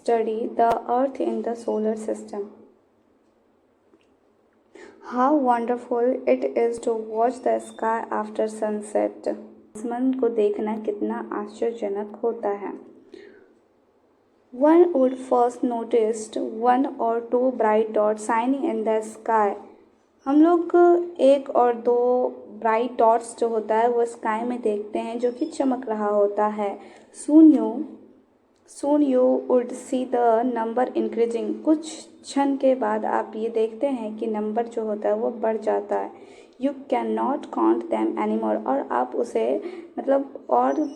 study the Earth in the solar system. How wonderful it is to watch the sky after sunset. आसमान को देखना कितना आश्चर्यजनक होता है. One would first noticed one or two bright dots shining in the sky. हम लोग एक और दो ब्राइट डॉट्स जो होता है वो स्काई में देखते हैं जो कि चमक रहा होता है. Soon you would see the number increasing. कुछ क्षण के बाद आप ये देखते हैं कि नंबर जो होता है वो बढ़ जाता है. You cannot count them anymore. और आप उसे मतलब और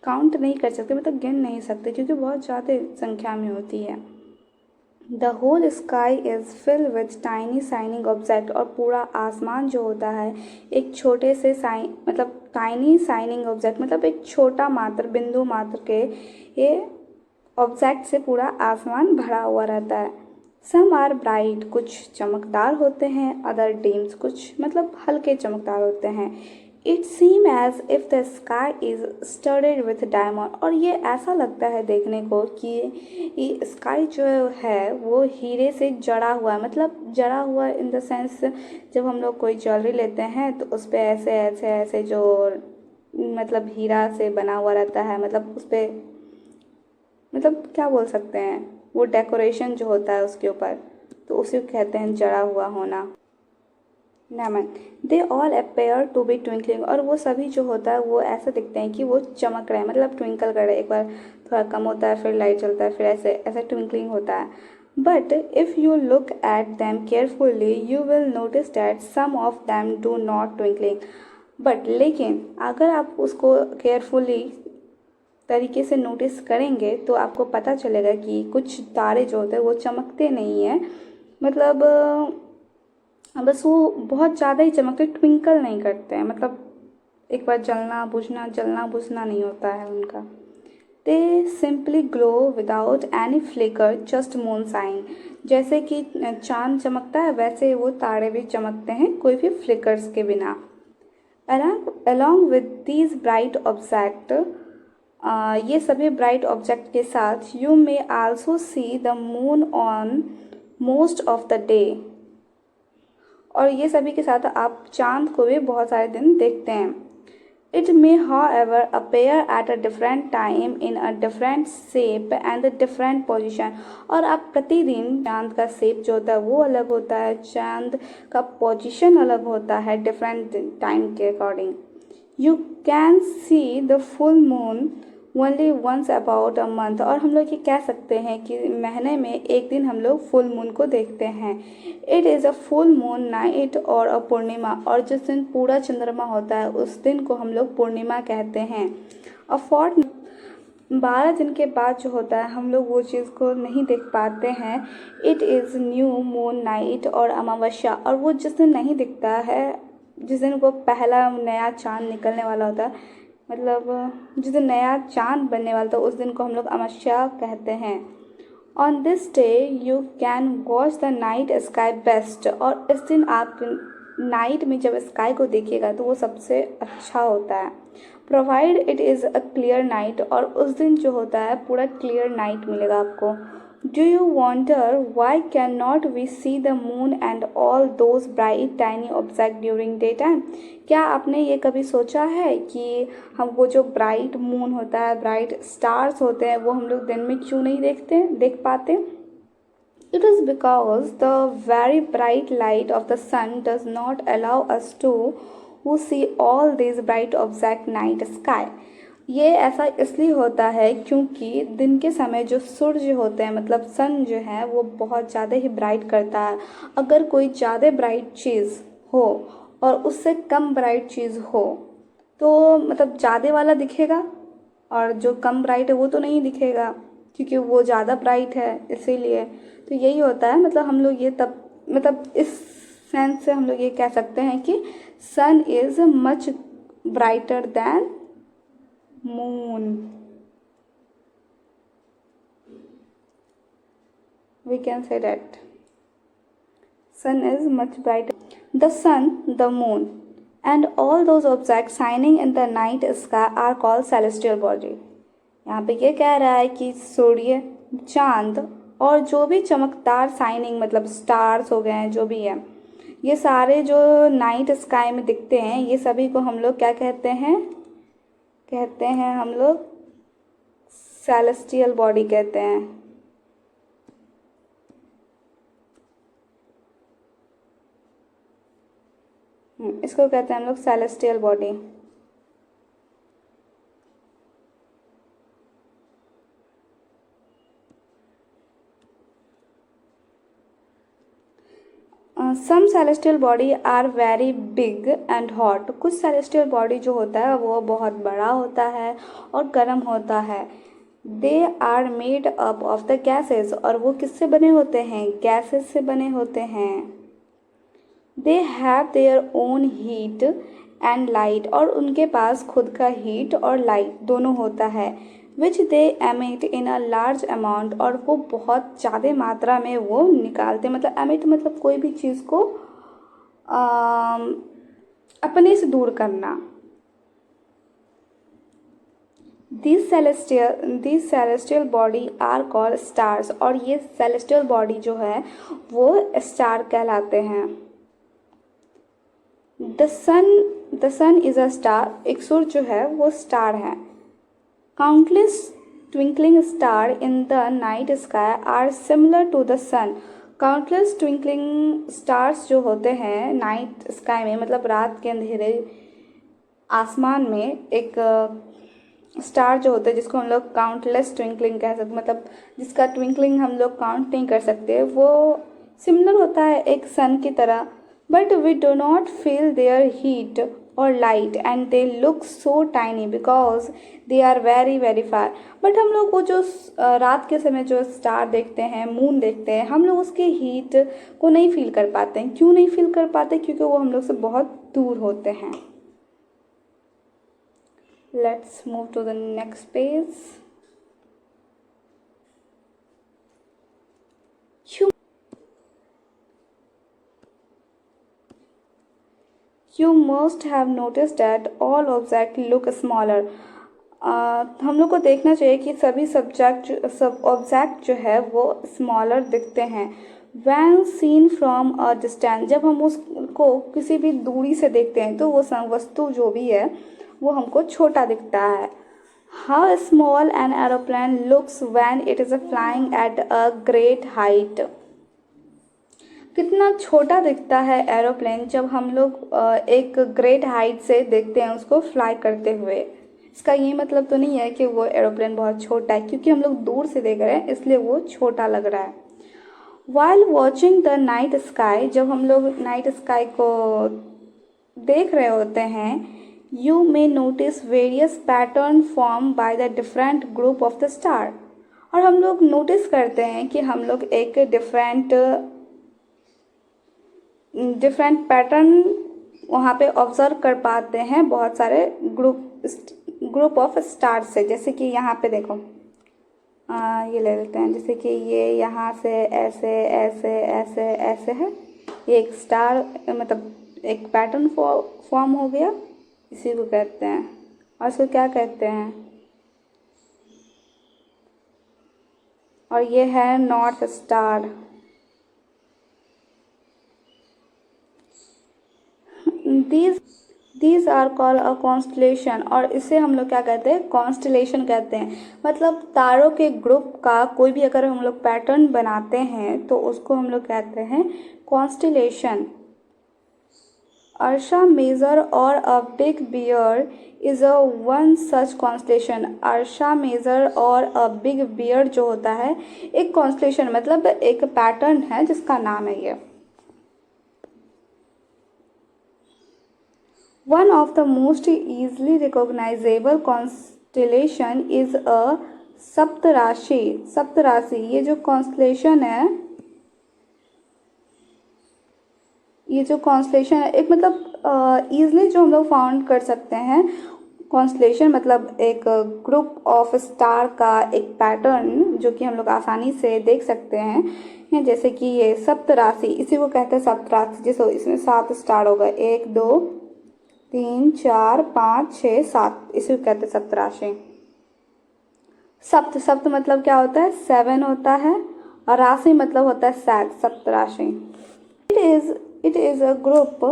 काउंट नहीं कर सकते, मतलब गिन नहीं सकते क्योंकि बहुत ज़्यादा संख्या में होती है. The whole sky is filled with tiny shining object. और पूरा आसमान जो होता है एक छोटे से मतलब tiny shining object मतलब एक छोटा मात्र बिंदु मात्र के ये ऑब्जेक्ट से पूरा आसमान भरा हुआ रहता है. Some are bright, कुछ चमकदार होते हैं. Other dims, कुछ मतलब हल्के चमकदार होते हैं. It seems as if the sky is studded with diamond. और ये ऐसा लगता है देखने को कि ये स्काई जो है वो हीरे से जड़ा हुआ है. मतलब जड़ा हुआ इन द सेंस जब हम लोग कोई ज्वेलरी लेते हैं तो उस पर ऐसे ऐसे ऐसे जो मतलब हीरा से बना हुआ रहता है, मतलब उस पर मतलब क्या बोल सकते हैं वो डेकोरेशन जो होता है उसके ऊपर, तो उसे कहते हैं जड़ा हुआ होना. नमन they all appear to be twinkling. और वो सभी जो होता है वो ऐसा दिखते हैं कि वो चमक रहे हैं, मतलब ट्विंकल कर रहे हैं. एक बार थोड़ा कम होता है फिर लाइट चलता है फिर ऐसे ऐसे ट्विंकलिंग होता है. But if you look at them carefully you will notice that some of them do not twinkling. But लेकिन अगर आप उसको केयरफुली तरीके से नोटिस करेंगे तो आपको पता चलेगा कि कुछ तारे जो होते हैं वो चमकते नहीं हैं, मतलब बस वो बहुत ज़्यादा ही चमकते, ट्विंकल नहीं करते हैं, मतलब एक बार जलना बुझना नहीं होता है उनका. They simply glow without any flicker just moon shine. जैसे कि चांद चमकता है वैसे वो तारे भी चमकते हैं कोई भी फ्लिकर्स के बिना. Along with these bright object, ये सभी ब्राइट ऑब्जेक्ट के साथ you may also C the moon on most of the day. और ये सभी के साथ आप चांद को भी बहुत सारे दिन देखते हैं. It may however appear at a different time in a different shape and a different position. और आप प्रतिदिन चांद का शेप जो होता है वो अलग होता है, चांद का पोजीशन अलग होता है डिफरेंट टाइम के according. You can see the full moon only once about a month. और हम लोग ये कह सकते हैं कि महीने में एक दिन हम लोग फुल मून को देखते हैं. It is a full moon night और अ पूर्णिमा. और जिस दिन पूरा चंद्रमा होता है उस दिन को हम लोग पूर्णिमा कहते हैं. अ फोर्ट 12 दिन के बाद जो होता है हम लोग वो चीज़ को नहीं देख पाते हैं. It is new moon night और अमावस्या. और वो जिस दिन नहीं दिखता है, जिस दिन वो पहला नया चाँद निकलने वाला होता है, मतलब जिस दिन नया चाँद बनने वाला था उस दिन को हम लोग अमावस्या कहते हैं. On this day you can watch the night sky best. और इस दिन आप नाइट में जब स्काई को देखिएगा तो वो सबसे अच्छा होता है. Provide it is a clear night. और उस दिन जो होता है पूरा क्लियर नाइट मिलेगा आपको. Do you wonder why can not we see the moon and all those bright tiny object during day time. क्या आपने ये कभी सोचा है कि हम वो जो ब्राइट मून होता है, ब्राइट स्टार्स होते हैं, वो हम लोग दिन में क्यों नहीं देख पाते? It is because the very bright light of the sun does not allow us to see all these bright object night sky. ये ऐसा इसलिए होता है क्योंकि दिन के समय जो सूर्य होते हैं मतलब सन जो है वो बहुत ज़्यादा ही ब्राइट करता है. अगर कोई ज़्यादा ब्राइट चीज़ हो और उससे कम ब्राइट चीज़ हो तो मतलब ज़्यादा वाला दिखेगा और जो कम ब्राइट है वो तो नहीं दिखेगा क्योंकि वो ज़्यादा ब्राइट है इसीलिए. तो यही होता है, मतलब हम लोग ये तब मतलब इस सेंस से हम लोग ये कह सकते हैं कि sun is much brighter than moon. We can say that sun is much brighter. The sun, the moon, and all those objects shining in the night sky are called celestial body. यहाँ पे ये कह रहा है कि सूर्य, चांद और जो भी चमकदार शाइनिंग मतलब स्टार्स हो गए हैं जो भी है, ये सारे जो नाइट स्काई में दिखते हैं, ये सभी को हम लोग क्या कहते हैं? कहते हैं हम लोग सेलेस्टियल बॉडी कहते हैं। इसको कहते हैं हम लोग celestial body. Some celestial body are very big and hot. कुछ सेलेस्टियल बॉडी जो होता है वो बहुत बड़ा होता है और गर्म होता है। They are made up of the gases. और वो किससे बने होते हैं? गैसेस से बने होते हैं। They have their own heat and light. और उनके पास खुद का हीट और लाइट दोनों होता है। Which they emit in a large amount. और वो बहुत ज़्यादा मात्रा में वो निकालते, मतलब एमिट मतलब कोई भी चीज़ को अपने से दूर करना। These celestial body are called stars। और ये celestial body जो है वो स्टार कहलाते हैं। The sun is a star। एक सूर्य जो है वो स्टार है। Countless twinkling stars in the night sky are similar to the sun। Countless twinkling stars जो होते हैं नाइट स्काई में, मतलब रात के अंधेरे आसमान में एक स्टार जो होता है जिसको हम लोग काउंटलेस ट्विंकलिंग कह सकते, मतलब जिसका ट्विंकलिंग हम लोग काउंट नहीं कर सकते, वो सिमिलर होता है एक सन की तरह। But we do not feel their heat और light and they look so tiny because they are very very far. But हम लोग वो जो रात के समय जो स्टार देखते हैं, मून देखते हैं, हम लोग उसके हीट को नहीं फील कर पाते हैं। क्यों नहीं फील कर पाते? क्योंकि वो हम लोग से बहुत दूर होते हैं। Let's move to the next page. You must have noticed that all objects look smaller। हम लोग को देखना चाहिए कि सभी सब ऑब्जेक्ट जो है वो स्मॉलर दिखते हैं। When seen from a distance। जब हम उसको किसी भी दूरी से देखते हैं तो वो वस्तु जो भी है वो हमको छोटा दिखता है। How small an aeroplane looks when it is flying at a great height। कितना छोटा दिखता है एरोप्लेन जब हम लोग एक ग्रेट हाइट से देखते हैं उसको फ्लाई करते हुए। इसका ये मतलब तो नहीं है कि वो एरोप्लेन बहुत छोटा है, क्योंकि हम लोग दूर से देख रहे हैं इसलिए वो छोटा लग रहा है। While watching the night sky। जब हम लोग नाइट स्काई को देख रहे होते हैं, you may notice various pattern formed by the different group of the star। और हम लोग नोटिस करते हैं कि हम लोग एक डिफरेंट पैटर्न वहाँ पे ऑब्जर्व कर पाते हैं बहुत सारे ग्रुप ऑफ स्टार से। जैसे कि यहाँ पे देखो, ये ले लेते हैं, जैसे कि ये यहाँ से ऐसे ऐसे ऐसे ऐसे है, ये एक स्टार मतलब एक पैटर्न फॉर्म हो गया, इसी को कहते हैं। और इसको क्या कहते हैं? और ये है north star. These are called a constellation. और इसे हम लोग क्या कहते हैं? कॉन्स्टलेशन कहते हैं। मतलब तारों के ग्रुप का कोई भी अगर हम लोग पैटर्न बनाते हैं तो उसको हम लोग कहते हैं कॉन्स्टलेशन। अर्शा मेजर और a big bear is a one such constellation. Ursa Major और अ बिग बियर जो होता है एक कॉन्स्टलेशन, मतलब एक पैटर्न है जिसका नाम है ये। One of the most easily recognizable constellation is a सप्तराशि। सप्तराशि ये जो कॉन्स्टलेशन है, ये जो कॉन्स्टलेशन है एक मतलब ईजिली जो हम लोग फाउंड कर सकते हैं। कॉन्स्टलेशन मतलब एक ग्रुप ऑफ स्टार का एक पैटर्न जो कि हम लोग आसानी से देख सकते हैं। जैसे कि ये सप्तराशि, इसी को कहते हैं सप्तराशि। जैसे इसमें 7 स्टार होगा, 1 2 3 4 5 6 7, इसी को कहते हैं सप्तराशि। सप्त, सप्त मतलब क्या होता है? 7 होता है, और राशि मतलब होता है सैग, Saptarishi. It is a group,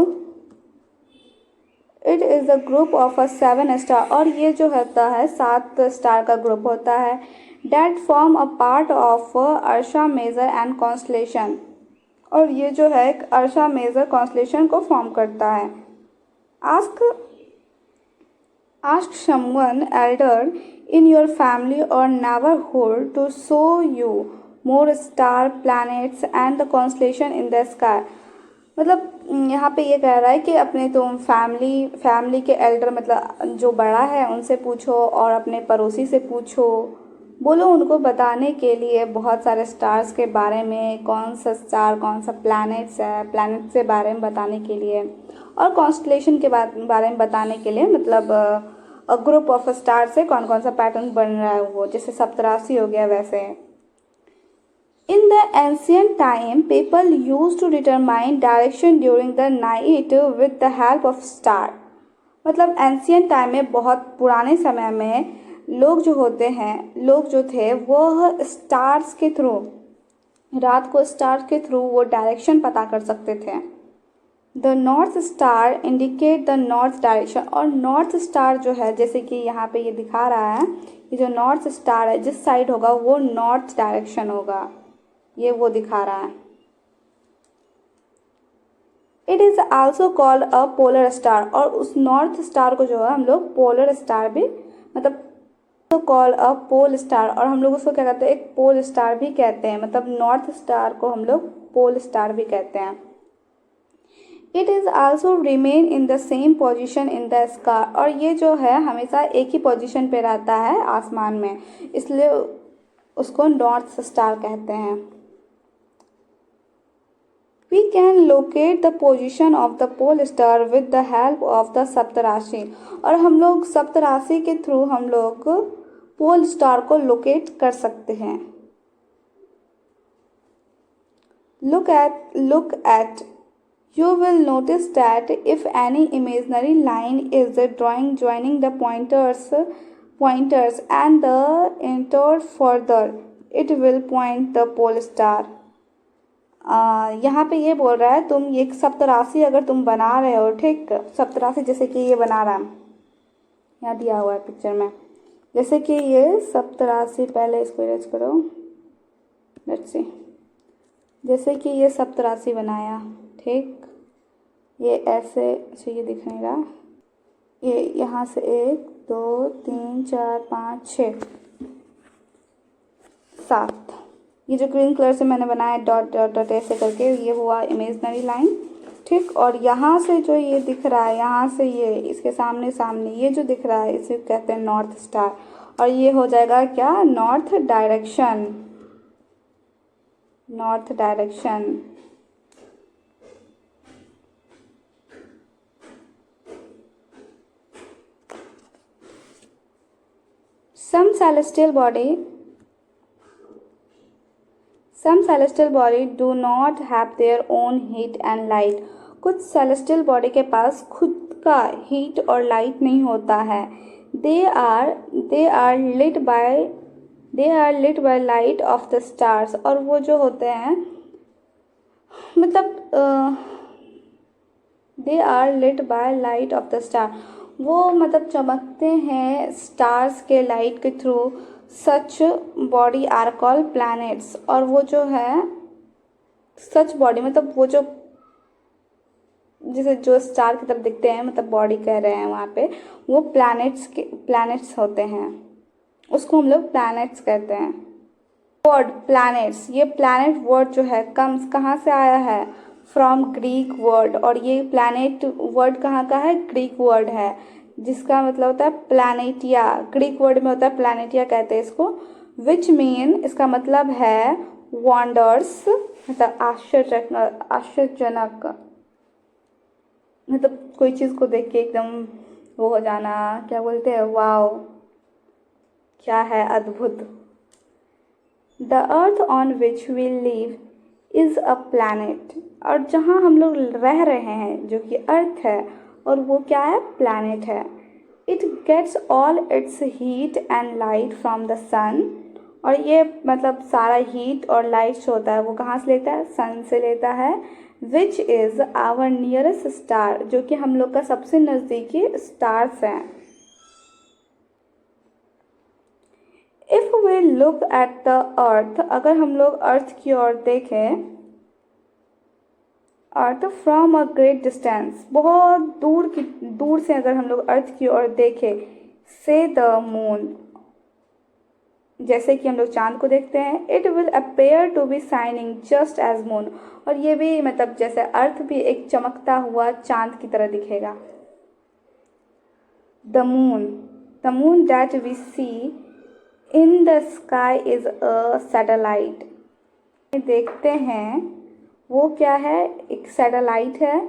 it is a group of a 7 star, और ये जो होता है 7 स्टार का ग्रुप होता है। That form a part of Ursa Major and constellation, और ये जो है एक अर्शा मेजर कॉन्स्टलेशन को फॉर्म करता है। Ask ask someone elder in your family और neighbourhood to show you more star planets and the constellation in the sky. मतलब यहाँ पे ये कह रहा है कि अपने तुम फैमिली के एल्डर मतलब जो बड़ा है उनसे पूछो, और अपने पड़ोसी से पूछो, बोलो उनको बताने के लिए बहुत सारे स्टार्स के बारे में, कौन सा स्टार कौन सा प्लैनेट्स है, प्लैनेट के बारे में बताने के लिए, और कॉन्स्टलेशन के बारे में बताने के लिए, मतलब ग्रुप ऑफ स्टार से कौन कौन सा पैटर्न बन रहा है, वो जैसे सप्तराशि हो गया वैसे। In the ancient time, people used to determine direction during the night with the help of star। मतलब एंशियंट टाइम में, बहुत पुराने समय में लोग जो थे वो स्टार्स के थ्रू, रात को स्टार के थ्रू वो डायरेक्शन पता कर सकते थे। The north star indicate the north direction, और नॉर्थ स्टार जो है, जैसे कि यहाँ पे ये दिखा रहा है, ये जो नॉर्थ स्टार है जिस साइड होगा वो नॉर्थ डायरेक्शन होगा, ये वो दिखा रहा है। It is also called a polar star, और उस नॉर्थ स्टार को जो है हम लोग पोलर स्टार भी, मतलब तो कॉल अ पोल स्टार, और हम लोग उसको क्या कहते हैं? एक पोल स्टार भी कहते हैं, मतलब नॉर्थ स्टार को हम लोग पोल स्टार भी कहते हैं। It is also remain in the same position in the sky, और ये जो है हमेशा एक ही पोजिशन पे रहता है आसमान में, इसलिए उसको नॉर्थ स्टार कहते हैं। We can locate the position of the pole star with the help of the सप्तराशि, और हम लोग सप्तराशि के थ्रू हम लोग पोल स्टार को लोकेट कर सकते हैं। Look at you will notice that if any imaginary line is drawing joining the pointers and the inter further, it will point the pole star। यहाँ पे ये बोल रहा है, तुम ये सप्तराशि अगर तुम बना रहे हो, ठीक, सप्तराशि जैसे कि ये बना रहा है, यहाँ दिया हुआ है पिक्चर में, जैसे कि ये सप्तराशि, पहले इसको इरेज करो, लेट्स सी, जैसे कि ये सप्तराशि बनाया, ठीक, ये ऐसे, अच्छा ये दिख नहीं रहा, ये यहाँ से 1 2 3 4 5 6 7, ये जो ग्रीन कलर से मैंने बनाया डॉट डॉट डॉट ऐसे करके, ये हुआ इमेजिनरी लाइन, ठीक। और यहाँ से जो ये दिख रहा है, यहाँ से ये इसके सामने सामने ये जो दिख रहा है, इसे कहते हैं नॉर्थ स्टार, और ये हो जाएगा क्या? North direction, north direction. Some celestial body do not have their own heat and light। कुछ celestial body के पास खुद का heat और light नहीं होता है। They are lit by light of the stars, और वो जो होते हैं, मतलब they are lit by light of the star, वो मतलब चमकते हैं स्टार्स के लाइट के थ्रू। Such body are called planets, और वो जो है सच बॉडी मतलब वो जो जैसे जो स्टार की तरफ दिखते हैं, मतलब बॉडी कह रहे हैं वहाँ पे, वो प्लैनेट्स होते हैं, उसको हम लोग प्लैनेट्स कहते हैं। वर्ड प्लैनेट्स, ये प्लैनेट वर्ड जो है कम्स कहाँ से आया है? फ्रॉम ग्रीक वर्ड, और ये प्लैनेट वर्ड कहाँ का है? ग्रीक वर्ड है, जिसका मतलब होता है प्लैनेटिया, ग्रीक वर्ड में होता है प्लैनेटिया कहते हैं इसको, विच मीन इसका मतलब है वंडर्स, मतलब आश्चर्यजनक, मतलब कोई चीज़ को देख के एकदम वो हो जाना, क्या बोलते हैं, वाओ क्या है, अद्भुत। The earth on which we live is a planet, और जहाँ हम लोग रह रहे हैं जो कि अर्थ है, और वो क्या है? प्लैनेट है। It gets all its heat and light from the sun, और ये मतलब सारा हीट और लाइट जो होता है वो कहाँ से लेता है, सन से लेता है, which is our nearest star, जो कि हम लोग का सबसे नज़दीकी स्टार्स हैं। If we look at the earth, अगर हम लोग अर्थ की ओर देखें, earth from a great distance, बहुत दूर से अगर हम लोग अर्थ की ओर देखें, से द मून, जैसे कि हम लोग चांद को देखते हैं, it will appear to be shining just as moon, और ये भी मतलब जैसे अर्थ भी एक चमकता हुआ चांद की तरह दिखेगा। The moon that we see in the sky is a satellite, देखते हैं वो क्या है, एक सैटेलाइट है।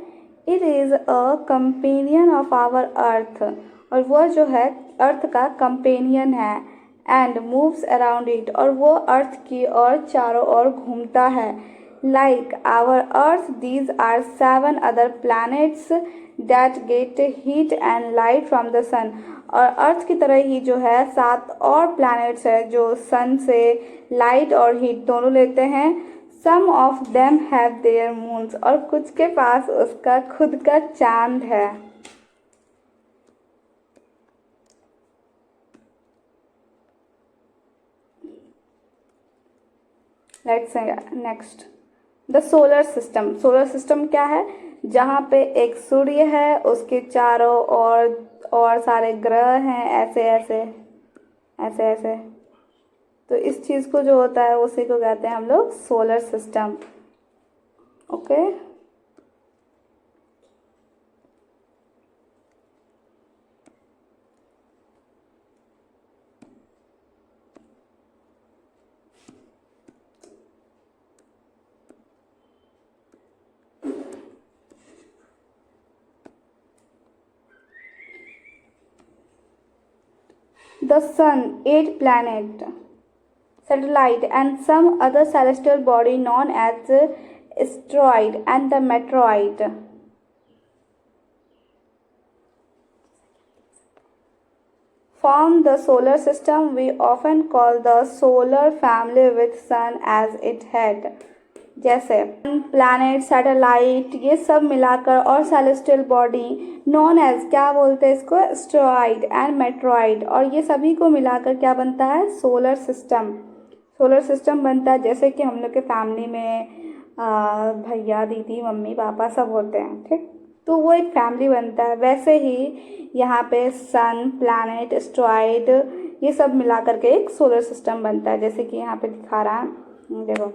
It is a companion of our earth, और वह जो है अर्थ का कंपेनियन है। एंड मूव्स अराउंड इट, और वो अर्थ की ओर चारों ओर घूमता है। Like our earth these are 7 other planets that get heat and light from the sun, और अर्थ की तरह ही जो है 7 और प्लैनेट्स है जो सन से लाइट और हीट दोनों लेते हैं। Some of them have their moons, और कुछ के पास उसका खुद का चांद है। Let's next the solar system. Solar system क्या है, जहाँ पे एक सूर्य है, उसके चारों और सारे ग्रह हैं, ऐसे ऐसे ऐसे ऐसे। तो इस चीज़ को जो होता है उसी को कहते हैं हम लोग solar system. Okay, the sun, 8 planet, satellite and some other celestial body known as asteroid and the meteoroid form the solar system. We often call the solar family with sun as its head। जैसे planet, satellite, ये सब मिलाकर और celestial body known as, क्या बोलते हैं इसको, asteroid and meteoroid, और ये सभी को मिलाकर क्या बनता है, सोलर सिस्टम। सोलर सिस्टम बनता है। जैसे कि हम लोग के फैमिली में भैया, दीदी, मम्मी, पापा सब होते हैं, ठीक, तो वो एक फैमिली बनता है। वैसे ही यहाँ पे सन, प्लैनेट, एस्टेरॉइड, ये सब मिला करके एक सोलर सिस्टम बनता है। जैसे कि यहाँ पे दिखा रहा है, देखो,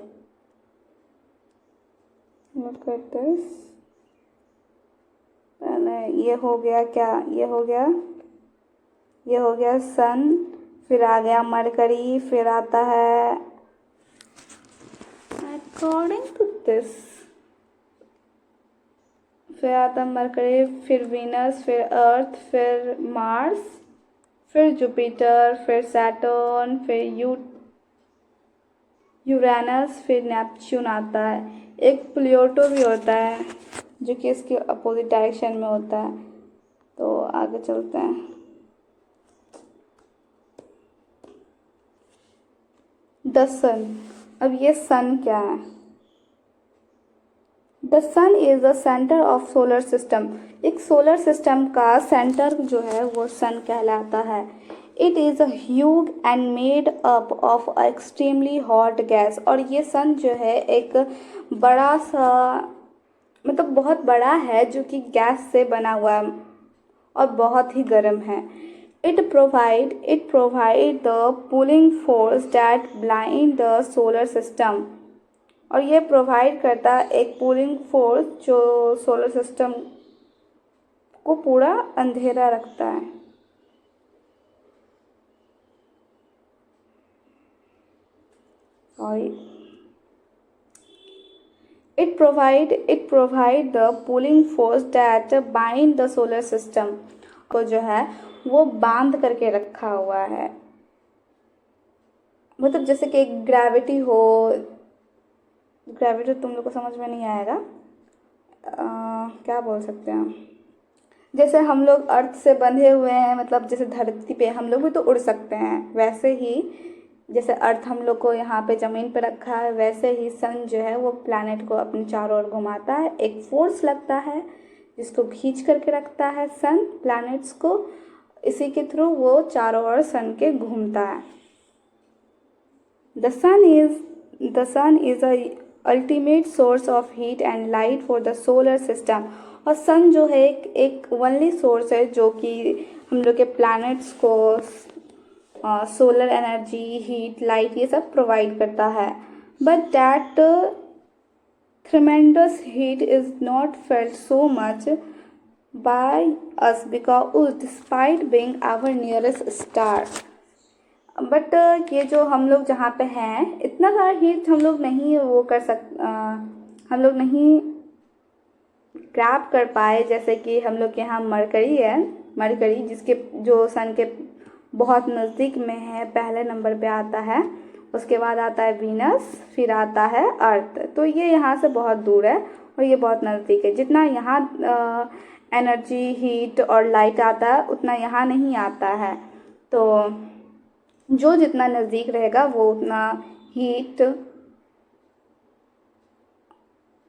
look at this। पहले ये हो गया क्या, ये हो गया सन, फिर आ गया मरकरी, फिर आता है अकॉर्डिंग टू दिस, फिर आता है मरकरी, फिर वीनस, फिर अर्थ, फिर मार्स, फिर जुपिटर, फिर सैटर्न, फिर यूरेनस, फिर नेपच्यून आता है। एक प्लूटो भी होता है जो कि इसके अपोजिट डायरेक्शन में होता है। तो आगे चलते हैं। द सन, अब ये सन क्या है, the sun is the centre of solar system. एक सोलर सिस्टम का सेंटर जो है वो सन कहलाता है। It is a huge and made up of extremely hot gas, और ये सन जो है एक बड़ा सा, मतलब बहुत बड़ा है, जो कि गैस से बना हुआ है और बहुत ही गर्म है। It provide the pulling force that blind the solar system, और ये प्रोवाइड करता है एक पुलिंग फोर्स जो सोलर सिस्टम को पूरा अंधेरा रखता है। It provide the pulling force that bind the solar system, को जो है वो बांध करके रखा हुआ है। मतलब जैसे कि एक ग्रेविटी हो, ग्रेविटी तुम लोग को समझ में नहीं आएगा, क्या बोल सकते हैं, जैसे हम लोग अर्थ से बंधे हुए हैं, मतलब जैसे धरती पे हम लोग भी तो उड़ सकते हैं, वैसे ही जैसे अर्थ हम लोग को यहाँ पे ज़मीन पे रखा है, वैसे ही सन जो है वो प्लैनेट को अपने चारों ओर घुमाता है। एक फोर्स लगता है जिसको खींच करके रखता है सन प्लैनेट्स को, इसी के थ्रू वो चारों ओर सन के घूमता है। The sun is a ultimate source of heat and light for the solar system. और सन जो है एक ओनली सोर्स है जो कि हम लोग के प्लैनेट्स को सोलर एनर्जी, हीट, लाइट ये सब प्रोवाइड करता है। But that tremendous heat is not felt so much by us because despite being our nearest star। But ये जो हम लोग जहाँ पे हैं, इतना सारा हीट हम लोग नहीं वो कर हम लोग नहीं ग्रैब कर पाए, जैसे कि हम लोग के यहाँ मरकरी है, मरकरी जिसके जो सन के बहुत नज़दीक में है, पहले नंबर पे आता है, उसके बाद आता है वीनस, फिर आता है अर्थ। तो ये यहाँ से बहुत दूर है और ये बहुत नज़दीक है। जितना यहाँ एनर्जी, हीट और लाइट आता है उतना यहाँ नहीं आता है। तो जो जितना नज़दीक रहेगा वो उतना हीट,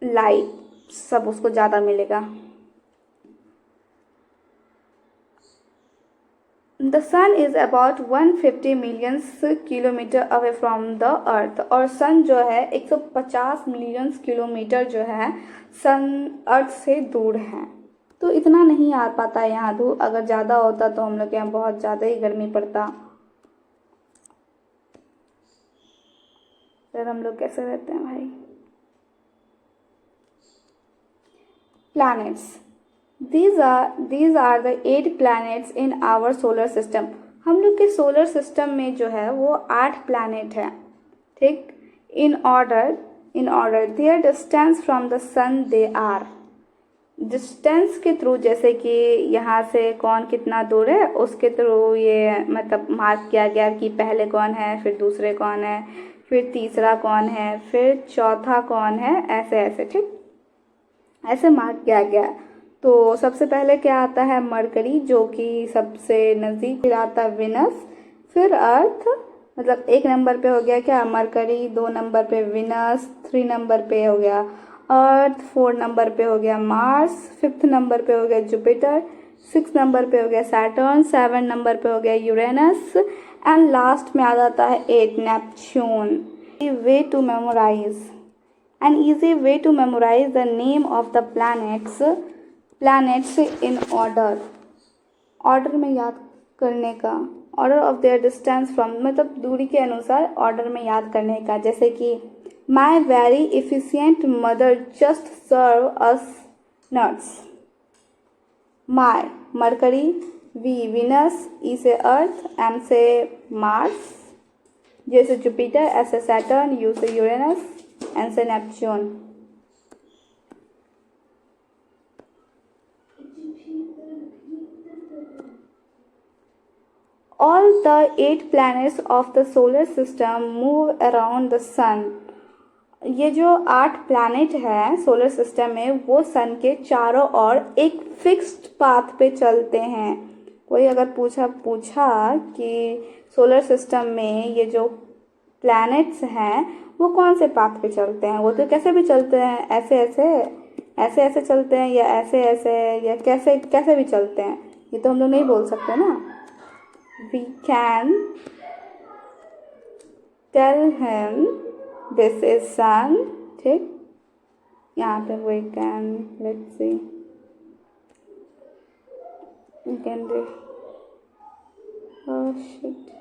लाइट सब उसको ज़्यादा मिलेगा। The sun is about 150 million kilometre away from the earth. और सन जो है 150 मिलियन किलोमीटर जो है सन अर्थ से दूर है। तो इतना नहीं आ पाता है यहाँ धूप। अगर ज़्यादा होता तो हम लोग के यहाँ बहुत ज़्यादा ही गर्मी पड़ता। फिर हम लोग कैसे रहते हैं भाई। Planets, these are the 8 planets in our solar system। हम लोग के सोलर सिस्टम में जो है वो 8 प्लैनेट है, ठीक। In order their distance from the sun they are. Distance के थ्रू, जैसे कि यहाँ से कौन कितना दूर है उसके थ्रू ये मतलब मार्क किया गया कि पहले कौन है, फिर दूसरे कौन है, फिर तीसरा कौन है, फिर चौथा कौन है, ऐसे ऐसे, ठीक, ऐसे मार्क किया गया। तो सबसे पहले क्या आता है मरकरी जो कि सबसे नज़दीक, फिर आता है विनस, फिर अर्थ, मतलब 1 नंबर पे हो गया क्या मरकरी, 2 नंबर पे विनस, 3 नंबर पे हो गया अर्थ, 4 नंबर पे हो गया मार्स, 5th नंबर पे हो गया जुपिटर, 6 नंबर पे हो गया सैटर्न, 7 नंबर पे हो गया यूरेनस एंड लास्ट में आ जाता है 8 Neptune. Way to memorise, an easy way to memorize the name of the planets in order में याद करने का, order of their distance from मतलब दूरी के अनुसार ऑर्डर में याद करने का। जैसे कि my very efficient mother just serve us nuts। my mercury, v Venus, e से अर्थ, m से मार्स, j से जुपिटर, s से सैटर्न, u से Uranus, and say Neptune। All the 8 planets of the solar system move around the sun। ये जो 8 planet हैं solar system में वो सन के चारों ओर एक फिक्स्ड पाथ पे चलते हैं। कोई अगर पूछा कि सोलर सिस्टम में ये जो प्लैनेट्स हैं वो कौन से पाथ पे चलते हैं, वो तो कैसे भी चलते हैं, ऐसे ऐसे चलते हैं, या ऐसे ऐसे, या कैसे कैसे भी चलते हैं, ये तो हम लोग नहीं बोल सकते ना। We can tell him this is sun, ठीक। यहाँ पे we can, let's see, we can do, oh shit,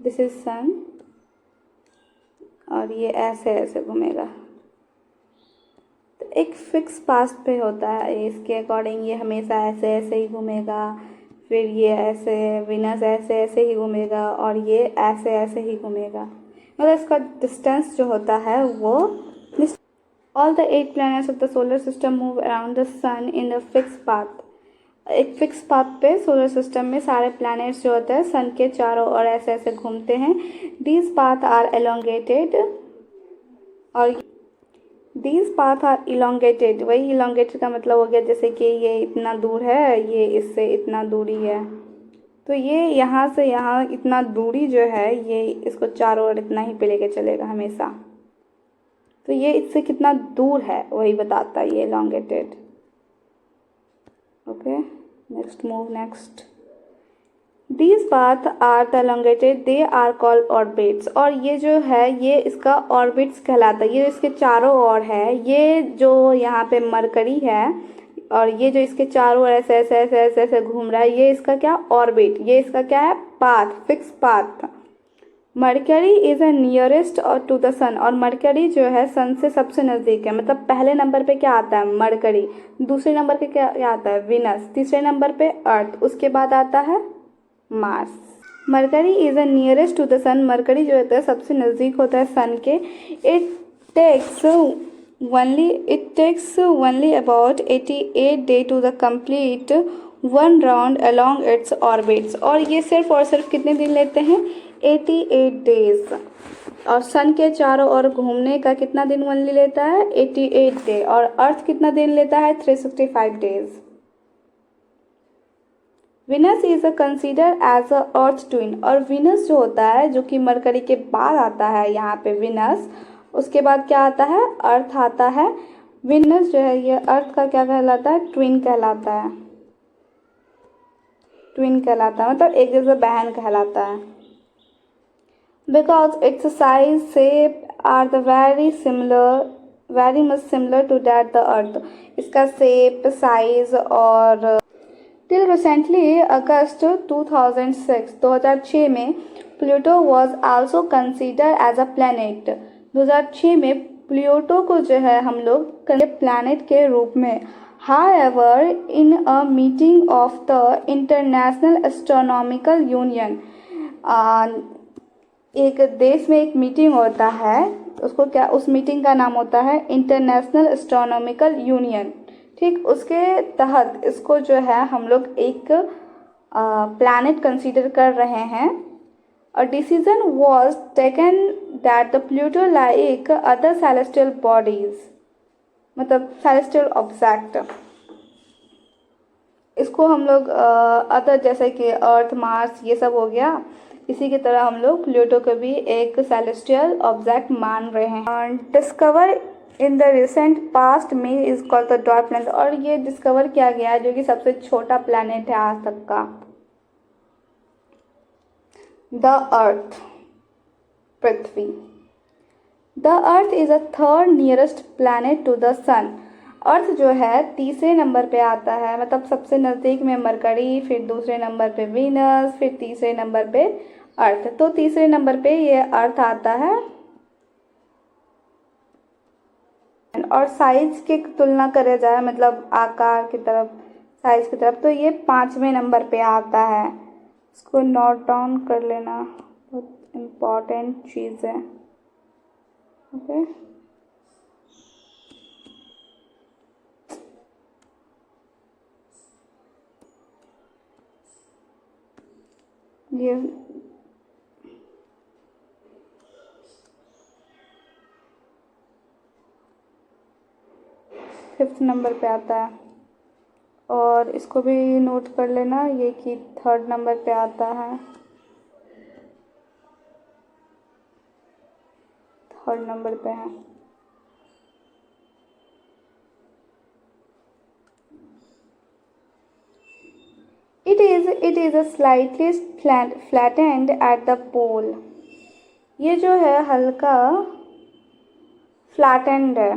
this is sun और ये ऐसे ऐसे घूमेगा। तो एक फिक्स पाथ पे होता है, इसके अकॉर्डिंग ये हमेशा ऐसे ऐसे ही घूमेगा, फिर ये ऐसे, विनस ऐसे ऐसे ही घूमेगा और ये ऐसे ऐसे ही घूमेगा। मतलब इसका डिस्टेंस जो होता है वो, all the 8 planets of the solar system move around the sun in a fix path. एक फिक्स पाथ पे सोलर सिस्टम में सारे प्लैनेट्स जो होते हैं सन के चारों ओर ऐसे ऐसे घूमते हैं। दीज पाथ आर एलोंगेटेड और दीज पाथ आर इलोंगेटेड, वही इलोंगेटेड का मतलब हो गया जैसे कि ये इतना दूर है, ये इससे इतना दूरी है, तो ये यहाँ से यहाँ इतना दूरी जो है ये इसको चारों ओर इतना ही पे लेके चलेगा हमेशा। तो ये इससे कितना दूर है वही बताता है ये elongated. Okay, next move next. These paths are the elongated, they are called orbits। और ये जो है ये इसका ऑर्बिट्स कहलाता है, ये इसके चारों ओर है, ये जो यहाँ पे मरकरी है और ये जो इसके चारों ओर ऐसे ऐसे ऐसे ऐसे ऐसे घूम रहा है, ये इसका क्या ऑर्बिट, ये इसका क्या है path, fix path. Mercury is a nearest to the sun, और मरकरी जो है सन से सबसे नज़दीक है, मतलब पहले नंबर पे क्या आता है मरकरी, दूसरे नंबर पे क्या आता है विनस, तीसरे नंबर पे अर्थ, उसके बाद आता है Mars. Mercury is a nearest to the sun, Mercury जो होता है सबसे नज़दीक होता है सन के। Takes it takes only about 88 day to the complete one round along its orbits, और ये सिर्फ और सिर्फ कितने दिन लेते हैं 88 डेज, और सन के चारों ओर घूमने का कितना दिन ओनली लेता है 88 डे, और अर्थ कितना दिन लेता है 365 days. Venus is a consider as a earth twin, और विनस जो होता है जो कि मरकरी के बाद आता है यहाँ पे विनस, उसके बाद क्या आता है अर्थ आता है। विनस जो है ये अर्थ का क्या कहलाता है ट्विन कहलाता है, ट्विन कहलाता है मतलब एक जैसे बहन कहलाता है। Because its size shape are the very much similar to that the earth, इसका शेप साइज और टिल रिसेंटली अगस्त 2006 में Pluto was also consider as a planet. 2006 में प्लूटो को जो है हम लोग प्लैनेट के रूप में, however in a meeting of the international astronomical union, एक देश में एक मीटिंग होता है, उसको क्या उस मीटिंग का नाम होता है इंटरनेशनल एस्ट्रोनॉमिकल यूनियन, ठीक, उसके तहत इसको जो है हम लोग एक प्लैनेट कंसीडर कर रहे हैं। और decision was taken that the Pluto like other celestial bodies, मतलब सेलेस्टियल ऑब्जेक्ट, इसको हम लोग अदर जैसे कि अर्थ मार्स ये सब हो गया, इसी की तरह हम लोग प्लूटो को भी एक सेलेस्टियल ऑब्जेक्ट मान रहे हैं। Discover in the recent past में is called the dot planet, और ये डिस्कवर किया गया है जो कि सबसे छोटा प्लैनेट है आज तक का। द अर्थ, पृथ्वी। The earth is a third nearest planet to the sun, earth जो है तीसरे नंबर पे आता है, मतलब सबसे नज़दीक में मरकरी, फिर दूसरे नंबर पे वीनस, फिर तीसरे नंबर पे अर्थ, तो तीसरे नंबर पे ये अर्थ आता है। और साइज की तुलना करे जाए मतलब आकार की तरफ, साइज की तरफ, तो ये 5वें नंबर पे आता है, इसको नोट डाउन कर लेना, बहुत इम्पॉर्टेंट चीज़ है। ओके, ये 5th नंबर पे आता है, और इसको भी नोट कर लेना ये कि 3rd नंबर पे आता है, 3rd नंबर पे है। It is a slightly flattened at the pole, ये जो है हल्का flattened है।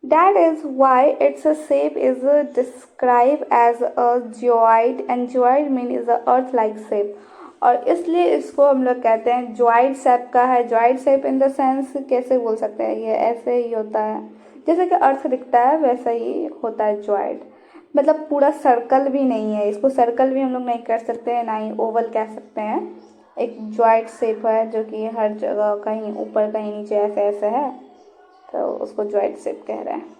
That is why its shape is described as a geoid, and geoid mean is a earth-like shape, और इसलिए इसको हम लोग कहते हैं जॉइड शेप का है। जॉइड शेप इन द सेंस कैसे बोल सकते हैं, ये ऐसे ही होता है जैसे कि अर्थ दिखता है वैसा ही होता है जॉइड, मतलब पूरा सर्कल भी नहीं है, इसको सर्कल भी हम लोग नहीं कर सकते हैं, ना ही ओवल कह सकते हैं, एक जॉइड शेप है जो कि हर जगह कहीं ऊपर कहीं नीचे ऐसे ऐसे है, तो उसको जॉइड शेप कह रहे हैं।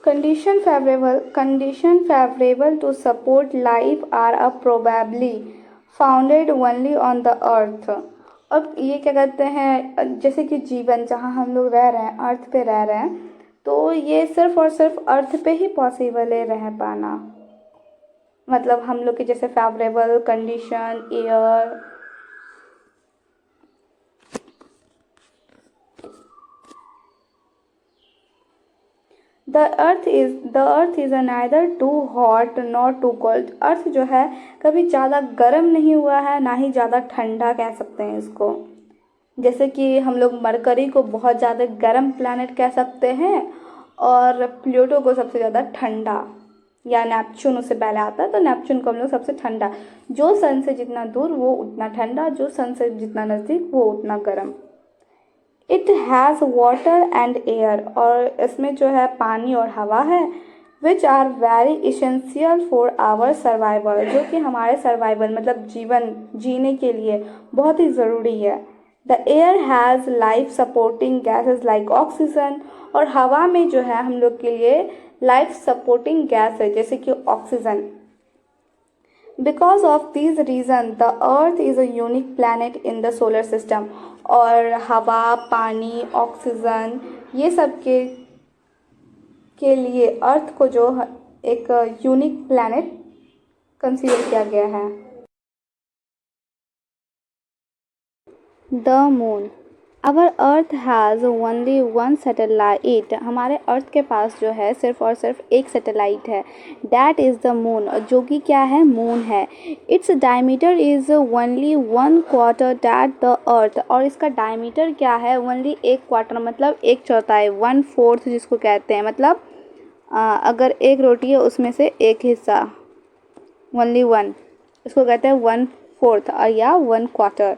condition favorable to support life are a probably founded only on the earth। अब ये क्या कहते हैं, जैसे कि जीवन जहाँ हम लोग रह रहे हैं, अर्थ पे रह रहे हैं, तो ये सिर्फ और सिर्फ अर्थ पे ही पॉसिबल है रह पाना। मतलब हम लोग के जैसे favourable condition, air, the earth is neither too hot not too cold. Earth जो है कभी ज़्यादा गर्म नहीं हुआ है, ना ही ज़्यादा ठंडा कह सकते हैं इसको। जैसे कि हम लोग मरकरी को बहुत ज़्यादा गर्म प्लैनेट कह सकते हैं और प्लूटो को सबसे ज़्यादा ठंडा, या नेपच्यून उससे पहले आता है तो नेपच्यून को हम लोग सबसे ठंडा। जो सन से जितना दूर वो उतना ठंडा, जो सन से जितना नज़दीक वो उतना गर्म। It has water and air, और इसमें जो है पानी और हवा है, which are very essential for our survival, जो कि हमारे सर्वाइवल मतलब जीवन जीने के लिए बहुत ही ज़रूरी है। The air has life supporting gases like oxygen, और हवा में जो है हम लोग के लिए लाइफ सपोर्टिंग गैस है जैसे कि oxygen. Because of this reason the earth is a unique planet in the solar system. और हवा, पानी, ऑक्सीजन ये सब के लिए अर्थ को जो एक यूनिक प्लैनेट कंसीडर किया गया है। The moon, our earth has only one satellite, हमारे अर्थ के पास जो है सिर्फ और सिर्फ एक सैटेलाइट है, डैट इज़ द मून, जो कि क्या है, मून है। Its diameter is only 1/4 that the earth, और इसका डायमीटर क्या है, ओनली 1/4 मतलब 1/4, 1/4 जिसको कहते हैं, मतलब अगर एक रोटी है उसमें से एक हिस्सा, ओनली वन, इसको कहते हैं 1/4 या 1/4।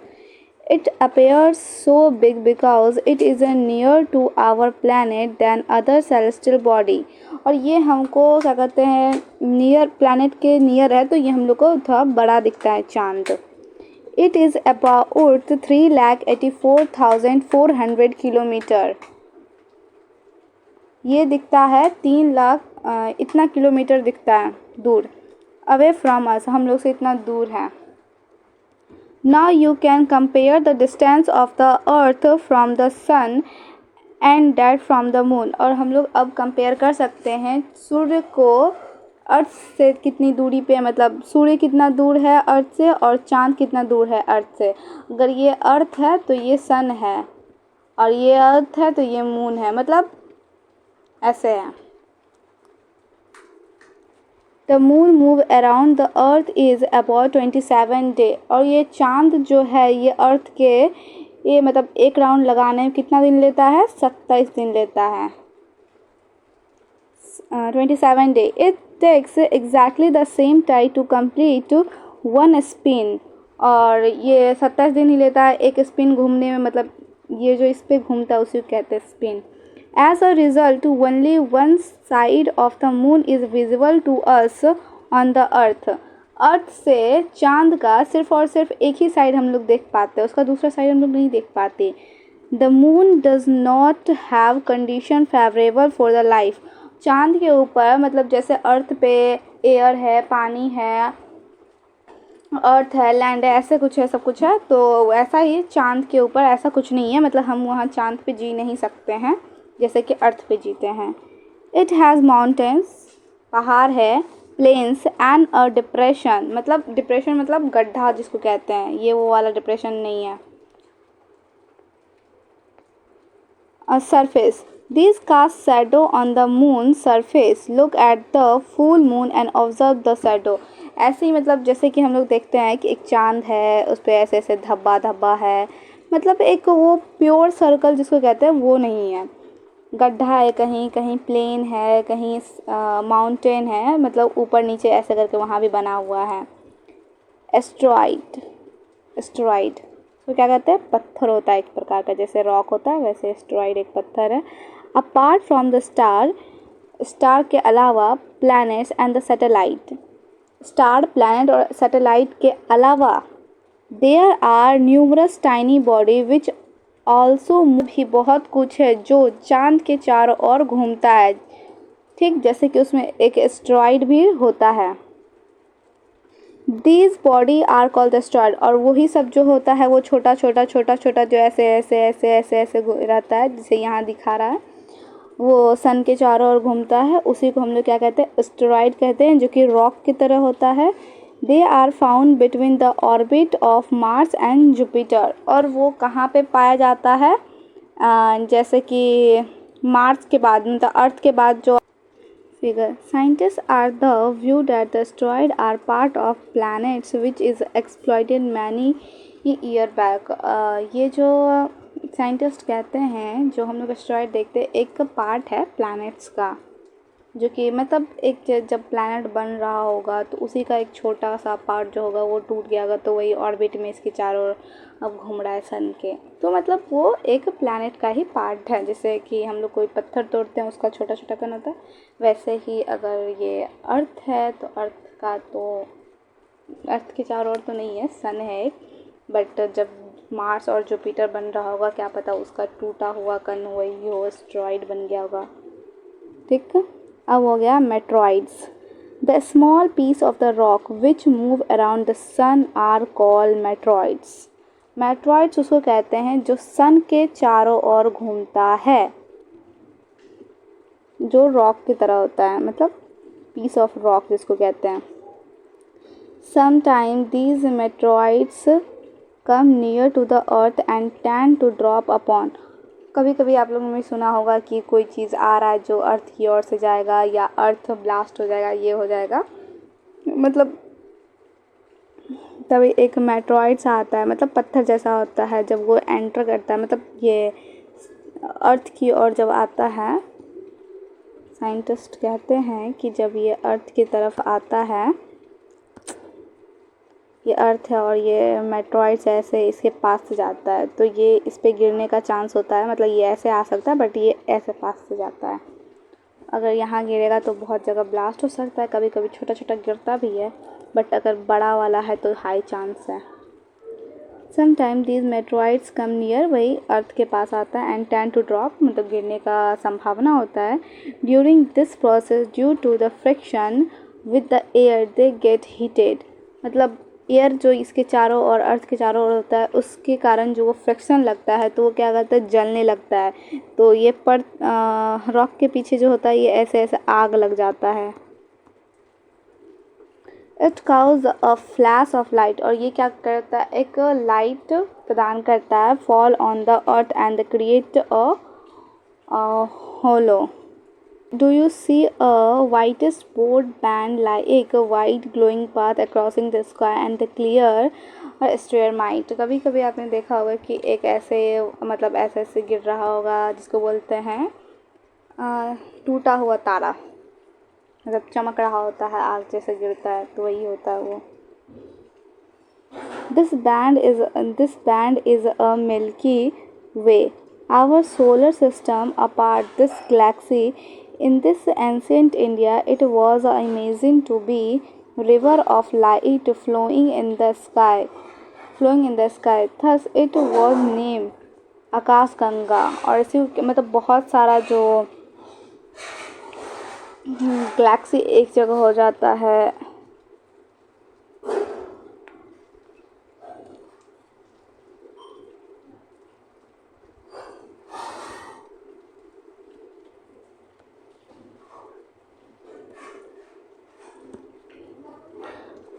It appears so big because it is near to our planet than other celestial body, और ये हमको क्या कहते हैं, नियर, प्लैनेट के नियर है तो ये हम लोग को थोड़ा बड़ा दिखता है चांद। It is about 3,84,400 किलोमीटर, ये दिखता है 3 लाख इतना किलोमीटर दिखता है दूर, अवे फ्रॉम अस, हम लोग से इतना दूर है। Now you can compare the distance of the earth from the sun and that from the moon, और हम लोग अब कंपेयर कर सकते हैं सूर्य को अर्थ से कितनी दूरी पे, मतलब सूर्य कितना दूर है अर्थ से और चांद कितना दूर है अर्थ से। अगर ये अर्थ है तो ये सन है, और ये अर्थ है तो ये मून है, मतलब ऐसे है। The moon move around the earth is about 27 day, और ये चांद जो है ये अर्थ के, ये मतलब एक राउंड लगाने में कितना दिन लेता है, 27 दिन लेता है, 27 day. It takes exactly the same time to complete one spin, और ये 27 दिन ही लेता है एक स्पिन घूमने में, मतलब ये जो इस पर घूमता है उसी को कहते हैं spin. As a result, only one side of the moon is visible to us on the earth. अर्थ से चांद का सिर्फ और सिर्फ एक ही साइड हम लोग देख पाते हैं, उसका दूसरा साइड हम लोग नहीं देख पाते। The moon does not have condition favorable for the life. चांद के ऊपर मतलब जैसे अर्थ पे एयर है, पानी है, अर्थ है, लैंड है, ऐसे कुछ है, सब कुछ है, तो ऐसा ही चांद के ऊपर ऐसा कुछ नहीं है, मतलब हम वहाँ चांद पे जी नहीं सकते हैं जैसे कि अर्थ पे जीते हैं। इट हैज़ माउंटेन्स, पहाड़ है, प्लेन्स एंड अ डिप्रेशन, मतलब डिप्रेशन मतलब गड्ढा जिसको कहते हैं, ये वो वाला डिप्रेशन नहीं है। A surface, this cast shadow on the moon surface, look at the full moon and observe the shadow. ऐसे ही मतलब जैसे कि हम लोग देखते हैं कि एक चांद है, उस पर ऐसे ऐसे धब्बा धब्बा है, मतलब एक वो प्योर सर्कल जिसको कहते हैं वो नहीं है, गड्ढा है, कहीं कहीं प्लेन है, कहीं माउंटेन है, मतलब ऊपर नीचे ऐसे करके वहाँ भी बना हुआ है। एस्ट्रॉइड, एस्ट्रॉइड तो क्या कहते हैं, पत्थर होता है एक प्रकार का, जैसे रॉक होता है वैसे एस्ट्रॉइड एक पत्थर है। Apart from the star, star के अलावा planets and the satellite, star, planet और सैटेलाइट के अलावा there are numerous tiny body which also भी बहुत कुछ है जो चांद के चारों ओर घूमता है, ठीक, जैसे कि उसमें एक एस्टेरॉइड भी होता है। These body are called asteroid, और वही सब जो होता है वो छोटा छोटा छोटा छोटा जो ऐसे ऐसे ऐसे ऐसे ऐसे रहता है, जिसे यहाँ दिखा रहा है, वो सन के चारों ओर घूमता है, उसी को हम लोग क्या कहते हैं, एस्टेरॉइड कहते हैं, जो कि रॉक की तरह होता है। They are found between the orbit of Mars and Jupiter, और वो कहाँ पे पाया जाता है, जैसे कि मार्स के बाद, मतलब अर्थ के बाद जो figure. Scientists are the view that the asteroids are part of planets which is exploited many year back. ये जो साइंटिस्ट कहते हैं, जो हम लोग एस्टेरॉइड देखते हैं, एक पार्ट है प्लैनेट्स का, जो कि मतलब एक जब प्लैनेट बन रहा होगा तो उसी का एक छोटा सा पार्ट जो होगा वो टूट गया होगा, तो वही ऑर्बिट में इसके चारों ओर अब घूम रहा है सन के, तो मतलब वो एक प्लैनेट का ही पार्ट है। जैसे कि हम लोग कोई पत्थर तोड़ते हैं, उसका छोटा छोटा कण होता है, वैसे ही अगर ये अर्थ है तो अर्थ का तो अर्थ के चारों ओर तो नहीं है, सन है एक, बट जब मार्स और जुपिटर बन रहा होगा, क्या पता उसका टूटा हुआ कण वही हो, एस्टेरॉइड बन गया होगा। ठीक, अब हो गया meteoroids. The small piece of the rock which move around the sun are called meteoroids. Meteoroids उसको कहते हैं जो सन के चारों ओर घूमता है, जो रॉक की तरह होता है, मतलब पीस ऑफ रॉक जिसको कहते हैं। Sometime these meteoroids come near to the earth and tend to drop upon. कभी कभी आप लोगों ने सुना होगा कि कोई चीज़ आ रहा है जो अर्थ की ओर से जाएगा, या अर्थ ब्लास्ट हो जाएगा, ये हो जाएगा, मतलब तभी एक मेट्रॉइड्स आता है, मतलब पत्थर जैसा होता है, जब वो एंटर करता है, मतलब ये अर्थ की ओर जब आता है, साइंटिस्ट कहते हैं कि जब ये अर्थ की तरफ आता है, ये अर्थ है और ये मेट्रॉइड्स ऐसे इसके पास से जाता है, तो ये इस पे गिरने का चांस होता है, मतलब ये ऐसे आ सकता है, बट ये ऐसे पास से जाता है। अगर यहाँ गिरेगा तो बहुत जगह ब्लास्ट हो सकता है, कभी कभी छोटा छोटा गिरता भी है, बट अगर बड़ा वाला है तो हाई चांस है। Sometime these meteoroids come near, वही अर्थ के पास आता है, एंड टेंड टू ड्रॉप, मतलब गिरने का संभावना होता है। During this process due to the friction with the air they get heated, मतलब एयर जो इसके चारों ओर, अर्थ के चारों ओर होता है, उसके कारण जो वो फ्रिक्शन लगता है तो वो क्या करता है, जलने लगता है, तो ये पर रॉक के पीछे जो होता है ये ऐसे ऐसे आग लग जाता है। It causes a flash of light, और ये क्या करता है, एक लाइट प्रदान करता है, fall on the earth and create a hollow. Do you see a whitish spot band like a white glowing path crossing the sky and the clear asteroid? कभी कभी आपने देखा होगा कि एक ऐसे, मतलब ऐसे ऐसे गिर रहा होगा, जिसको बोलते हैं टूटा हुआ तारा, मतलब चमक रहा होता है, आग जैसे गिरता है, तो वही होता है वो। This band is a Milky Way, our solar system, apart this galaxy. In this ancient India, it was amazing to be river of light flowing in the sky. Thus it was named आकाश गंगा। और इसी मतलब बहुत सारा जो Galaxy एक जगह हो जाता है,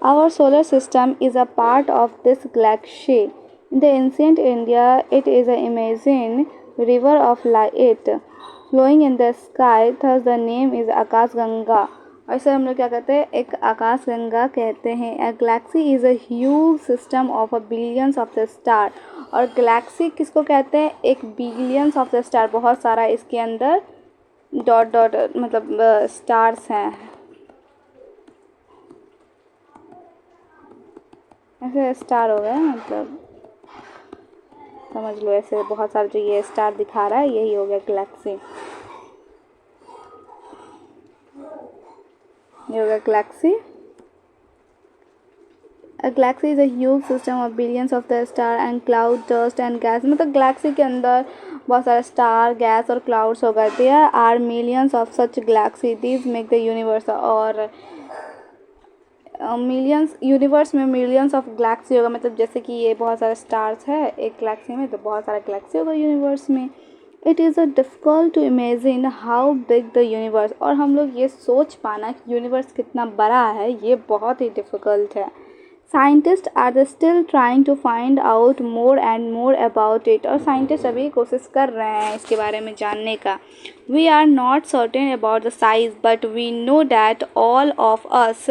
Our solar system is a part of this galaxy. In the ancient India, it is an amazing river of light flowing in the sky. Thus, the name is Akash Ganga. और इसे हम लोग क्या कहते हैं, एक आकाश गंगा कहते हैं। A galaxy is a huge system of billions of the star. और गैलेक्सी किसको कहते हैं, एक बिलियंस ऑफ द स्टार, बहुत सारा इसके अंदर डॉट डॉट मतलब स्टार्स हैं, ऐसे स्टार हो गया, मतलब समझ लो ऐसे बहुत सारे जो ये स्टार दिखा रहा है, यही हो गया गैलेक्सी, ये हो गया Galaxy. A galaxy is a huge system of billions of the star and cloud, dust and gas, मतलब गैलेक्सी के अंदर बहुत सारे स्टार, गैस और क्लाउड्स होगा। There are millions of such galaxy, these make the universe. और millions, universe में millions of galaxy होगा, मतलब जैसे कि ये बहुत सारे स्टार्स है एक गैलेक्सी में, तो बहुत सारा गैलेक्सी होगा यूनिवर्स में। It is a difficult to imagine how big the universe, और हम लोग ये सोच पाना कि यूनिवर्स कितना बड़ा है, ये बहुत ही डिफ़िकल्ट है। Scientist are still trying to find out more and more about it, और साइंटिस्ट अभी कोशिश कर रहे हैं इसके बारे में जानने का। We are not certain about the size but we know that all of us